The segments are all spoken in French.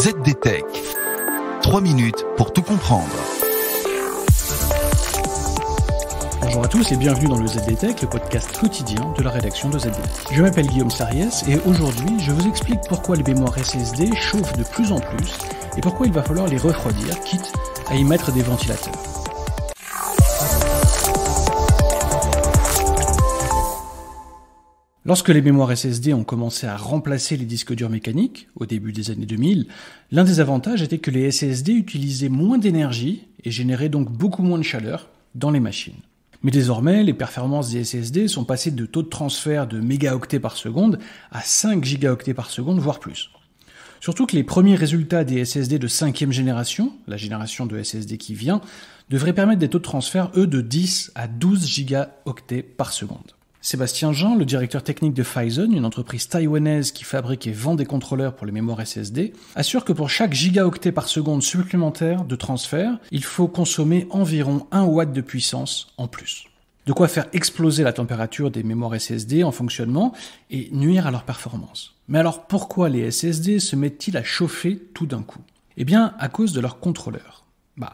ZDTech. 3 minutes pour tout comprendre. Bonjour à tous et bienvenue dans le ZDTech, le podcast quotidien de la rédaction de ZDTech. Je m'appelle Guillaume Sariès et aujourd'hui je vous explique pourquoi les mémoires SSD chauffent de plus en plus et pourquoi il va falloir les refroidir, quitte à y mettre des ventilateurs. Lorsque les mémoires SSD ont commencé à remplacer les disques durs mécaniques, au début des années 2000, l'un des avantages était que les SSD utilisaient moins d'énergie et généraient donc beaucoup moins de chaleur dans les machines. Mais désormais, les performances des SSD sont passées de taux de transfert de mégaoctets par seconde à 5 gigaoctets par seconde, voire plus. Surtout que les premiers résultats des SSD de 5e génération, la génération de SSD qui vient, devraient permettre des taux de transfert, eux, de 10 à 12 gigaoctets par seconde. Sébastien Jean, le directeur technique de Phison, une entreprise taïwanaise qui fabrique et vend des contrôleurs pour les mémoires SSD, assure que pour chaque gigaoctet par seconde supplémentaire de transfert, il faut consommer environ 1 watt de puissance en plus. De quoi faire exploser la température des mémoires SSD en fonctionnement et nuire à leur performance. Mais alors pourquoi les SSD se mettent-ils à chauffer tout d'un coup ? Eh bien, à cause de leurs contrôleurs.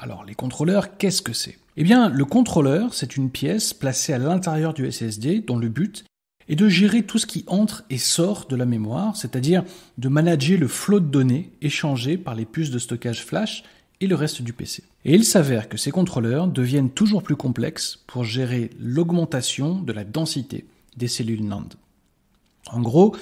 Alors les contrôleurs, qu'est-ce que c'est ? Eh bien, le contrôleur, c'est une pièce placée à l'intérieur du SSD dont le but est de gérer tout ce qui entre et sort de la mémoire, c'est-à-dire de manager le flot de données échangées par les puces de stockage flash et le reste du PC. Et il s'avère que ces contrôleurs deviennent toujours plus complexes pour gérer l'augmentation de la densité des cellules NAND. En gros,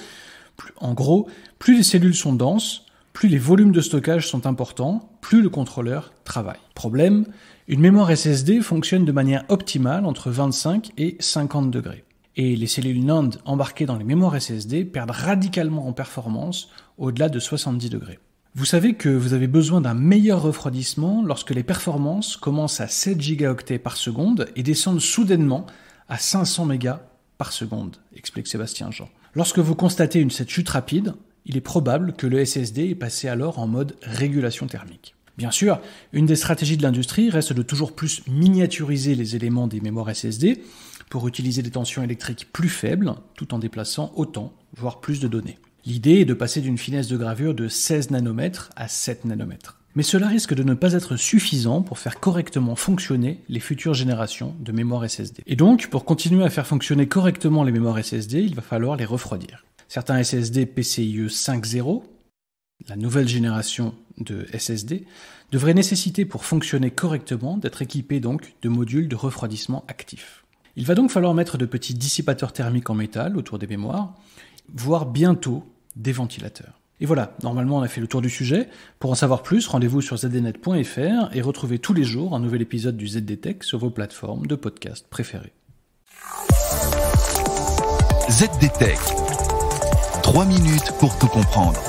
plus les cellules sont denses, plus les volumes de stockage sont importants, plus le contrôleur travaille. Problème, une mémoire SSD fonctionne de manière optimale entre 25 et 50 degrés. Et les cellules NAND embarquées dans les mémoires SSD perdent radicalement en performance au-delà de 70 degrés. Vous savez que vous avez besoin d'un meilleur refroidissement lorsque les performances commencent à 7 gigaoctets par seconde et descendent soudainement à 500 mégas par seconde, explique Sébastien Jean. Lorsque vous constatez cette chute rapide, il est probable que le SSD est passé alors en mode régulation thermique. Bien sûr, une des stratégies de l'industrie reste de toujours plus miniaturiser les éléments des mémoires SSD pour utiliser des tensions électriques plus faibles, tout en déplaçant autant, voire plus de données. L'idée est de passer d'une finesse de gravure de 16 nanomètres à 7 nanomètres. Mais cela risque de ne pas être suffisant pour faire correctement fonctionner les futures générations de mémoires SSD. Et donc, pour continuer à faire fonctionner correctement les mémoires SSD, il va falloir les refroidir. Certains SSD PCIe 5.0, la nouvelle génération de SSD, devraient nécessiter pour fonctionner correctement d'être équipés donc de modules de refroidissement actifs. Il va donc falloir mettre de petits dissipateurs thermiques en métal autour des mémoires, voire bientôt des ventilateurs. Et voilà, normalement on a fait le tour du sujet. Pour en savoir plus, rendez-vous sur zdnet.fr et retrouvez tous les jours un nouvel épisode du ZDTech sur vos plateformes de podcast préférées. ZDTech. 3 minutes pour tout comprendre.